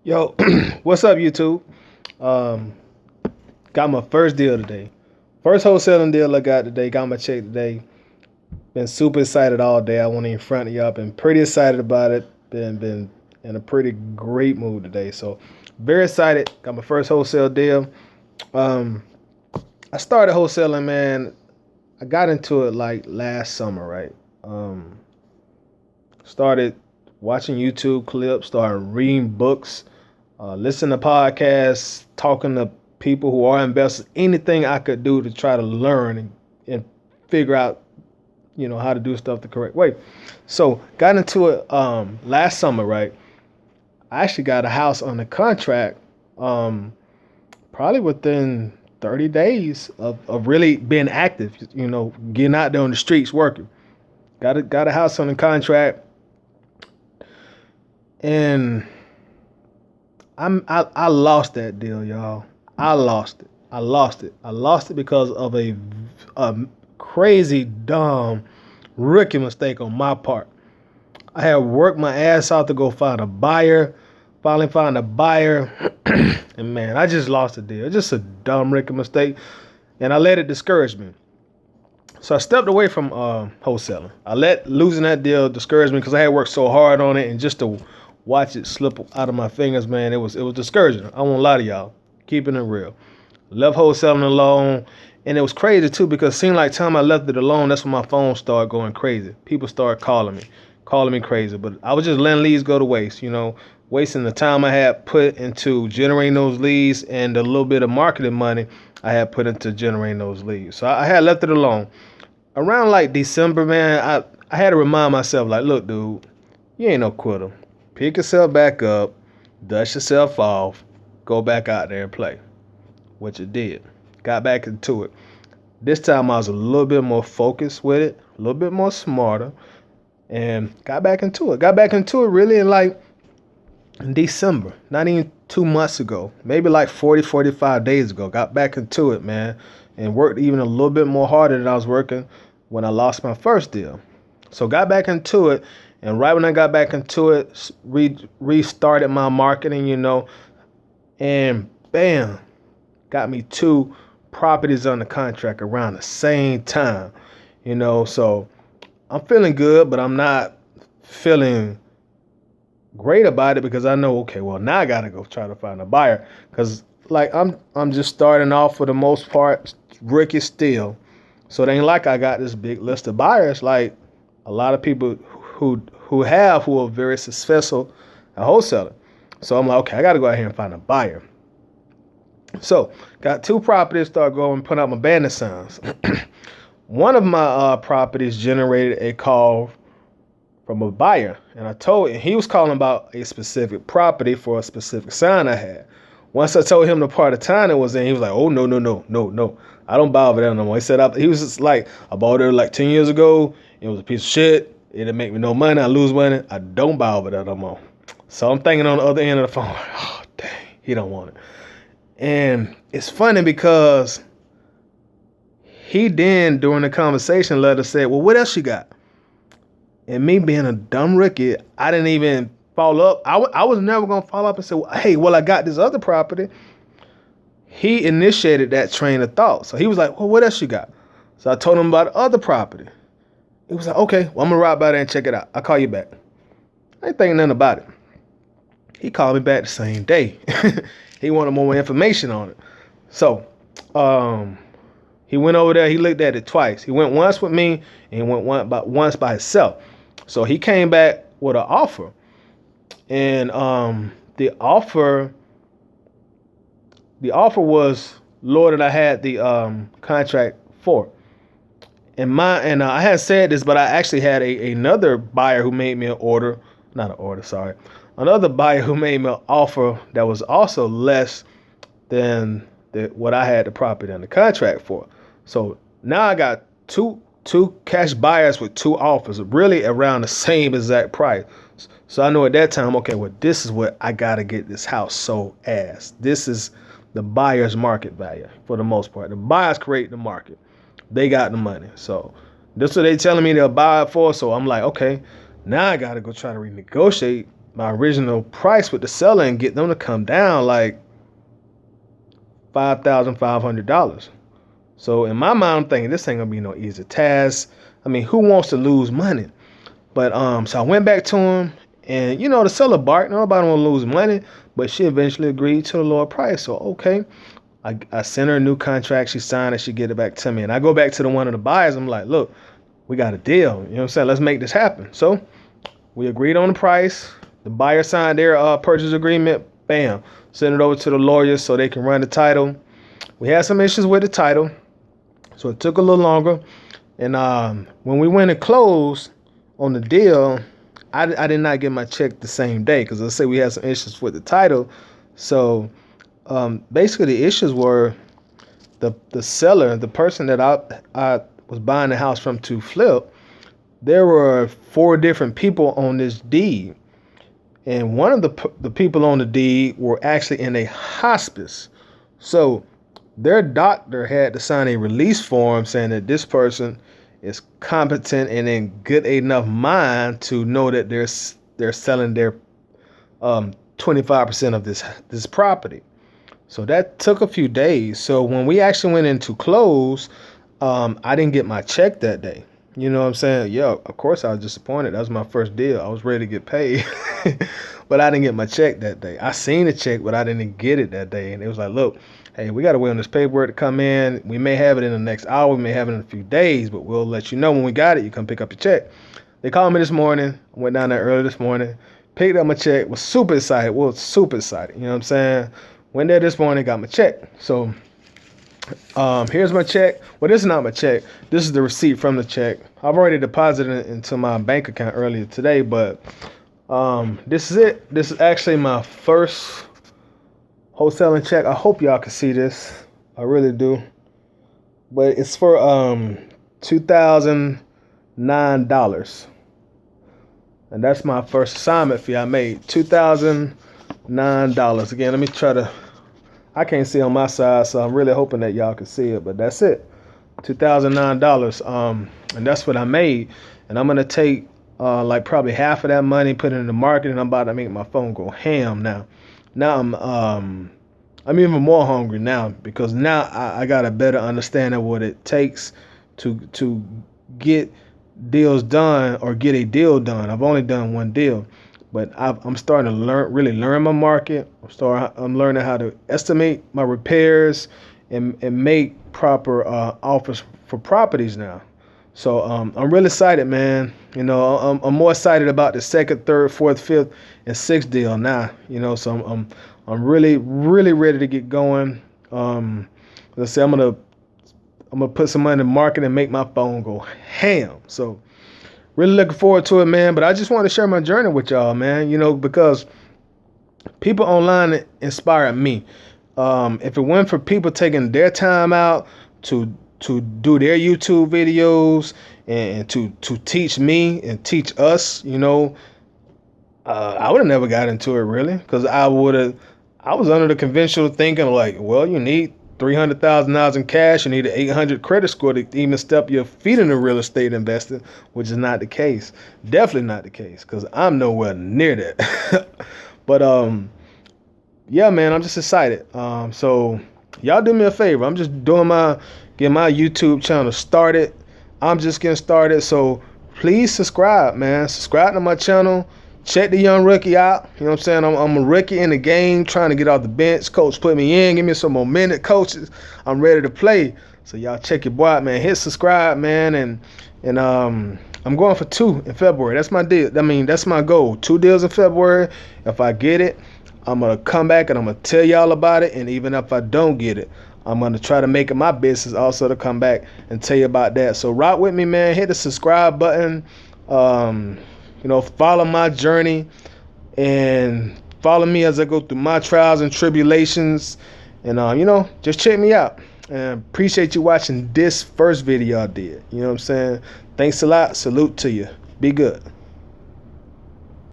Yo, what's up, YouTube? Um, got my first deal today. First wholesaling deal I got today. Got my check today. Been super excited all day. I want to in front of y'all. Been pretty excited about it. Been in a pretty great mood today. So very excited. Got my first wholesale deal. Um, I started wholesaling, man. I got into it like last summer, right? Um, Started watching YouTube clips. Started reading books. Listen to podcasts, talking to people who are investors, anything I could do to try to learn and figure out, how to do stuff the correct way. So got into it last summer, right? I actually got a house on the contract probably within 30 days of really being active, getting out there on the streets working. Got a house on the contract and I lost that deal, y'all. I lost it. I lost it. I lost it because of a crazy dumb rookie mistake on my part. I had worked my ass out to go find a buyer. Finally found a buyer, and man, I just lost the deal. Just a dumb rookie mistake, and I let it discourage me. So I stepped away from wholesaling. I let losing that deal discourage me because I had worked so hard on it, and just to watch it slip out of my fingers, man, it was discouraging. I won't lie to y'all, keeping it real. Left wholesaling alone, and it was crazy too because it seemed like time I left it alone, that's when my phone started going crazy. People started calling me crazy, but I was just letting leads go to waste, wasting the time I had put into generating those leads and the little bit of marketing money I had put into generating those leads. So I had left it alone. Around like December, man, I had to remind myself, like, look, dude, you ain't no quitter. Pick yourself back up, dust yourself off, go back out there and play. Which it did. Got back into it. This time I was a little bit more focused with it, a little bit more smarter, and got back into it. Got back into it really in December, not even 2 months ago, maybe like 40, 45 days ago. Got back into it, man, and worked even a little bit more harder than I was working when I lost my first deal. So got back into it, and right when I got back into it, restarted my marketing, and bam, got me two properties under contract around the same time, so I'm feeling good, but I'm not feeling great about it because I know, okay, well, now I gotta go try to find a buyer because like I'm just starting off for the most part, rookie still. So it ain't like I got this big list of buyers like a lot of people who are very successful at wholesaling. So I'm like, okay, I gotta go out here and find a buyer. So got two properties, start going, put out my banner signs. One of my properties generated a call from a buyer, and he was calling about a specific property for a specific sign I had. Once I told him the part of town it was in, he was like, "Oh no, no, no, no, no, I don't buy over there no more." He said he was just like, "I bought it like 10 years ago. It was a piece of shit. It didn't make me no money. I lose money. I don't buy over there no more." So I'm thinking on the other end of the phone, "Oh dang, he don't want it." And it's funny because he then during the conversation let us say, "Well, what else you got?" And me being a dumb rookie, I didn't even follow up. I was never going to follow up and say, hey, well, I got this other property. He initiated that train of thought. So he was like, well, what else you got? So I told him about the other property. He was like, okay, well, I'm going to ride by there and check it out. I'll call you back. I ain't thinking nothing about it. He called me back the same day. He wanted more information on it. So he went over there. He looked at it twice. He went once with me and he went once by himself. So he came back with an offer, and the offer was lower than I had the contract for. And I had said this, but I actually had another buyer who made me another buyer who made me an offer that was also less than what I had the property under contract for. So now I got two cash buyers with two offers, really around the same exact price. So I know at that time, okay, well, this is what I got to get this house sold as. This is the buyer's market value for the most part. The buyers create the market. They got the money. So this is what they telling me they'll buy it for. So I'm like, okay, now I got to go try to renegotiate my original price with the seller and get them to come down like $5,500. So in my mind, I'm thinking this ain't gonna be no easy task. I mean, who wants to lose money? But so I went back to him, and the seller barked. Nobody want to lose money, but she eventually agreed to the lower price. So okay, I sent her a new contract. She signed it. She get it back to me, and I go back to one of the buyers. I'm like, look, we got a deal. You know what I'm saying? Let's make this happen. So we agreed on the price. The buyer signed their purchase agreement. Bam, send it over to the lawyers so they can run the title. We had some issues with the title, so it took a little longer. And when we went and closed on the deal, I did not get my check the same day because let's say we had some issues with the title. So basically the issues were the seller, the person that I was buying the house from to flip. There were 4 different people on this deed, and one of the people on the deed were actually in a hospice. So their doctor had to sign a release form saying that this person is competent and in good enough mind to know that they're selling their 25% of this property. So that took a few days. So when we actually went into close, I didn't get my check that day. You know what I'm saying? Yeah, of course I was disappointed. That was my first deal. I was ready to get paid, but I didn't get my check that day. I seen the check, but I didn't get it that day. And it was like, look, hey, we got to wait on this paperwork to come in. We may have it in the next hour. We may have it in a few days, but we'll let you know when we got it. You come pick up your check. They called me this morning. I went down there early this morning, picked up my check, was super excited. Well, super excited. You know what I'm saying? Went there this morning, got my check. So here's my check. Well, this is not my check. This is the receipt from the check. I've already deposited it into my bank account earlier today, but this is it. This is actually my first wholesaling check. I hope y'all can see this. I really do. But it's for $2,009. And that's my first assignment fee I made. $2,009. Again, let me try to, I can't see on my side, so I'm really hoping that y'all can see it, but that's it. $2,009. And that's what I made. And I'm gonna take like probably half of that money, put it in the market, and I'm about to make my phone go ham now. Now I'm even more hungry now because now I got a better understanding of what it takes to get deals done or get a deal done. I've only done one deal, but I'm starting to really learn my market. I'm learning how to estimate my repairs and make proper offers for properties now. So I'm really excited, man. I'm more excited about the second, third, fourth, fifth, and sixth deal now. So I'm really, really ready to get going. Let's say I'm gonna put some money in the market and make my phone go ham. So really looking forward to it, man. But I just want to share my journey with y'all, man. Because people online inspire me. If it weren't for people taking their time out to do their YouTube videos and to teach me and teach us, I would have never got into it really, because I was under the conventional thinking like, well, you need $300,000 in cash, you need an 800 credit score to even step your feet into real estate investing, which is not the case. Definitely not the case, because I'm nowhere near that. But yeah, man, I'm just excited. So y'all do me a favor. I'm just getting my YouTube channel started. I'm just getting started. So please subscribe, man. Subscribe to my channel. Check the young rookie out. You know what I'm saying? I'm a rookie in the game, trying to get off the bench. Coach put me in. Give me some more minute, coaches. I'm ready to play. So y'all check your boy out, man. Hit subscribe, man. And I'm going for 2 in February. That's my deal. That's my goal. 2 deals in February. If I get it, I'm going to come back and I'm going to tell y'all about it. And even if I don't get it, I'm going to try to make it my business also to come back and tell you about that. So rock with me, man. Hit the subscribe button. Follow my journey and follow me as I go through my trials and tribulations. And, just check me out. And appreciate you watching this first video I did. You know what I'm saying? Thanks a lot. Salute to you. Be good.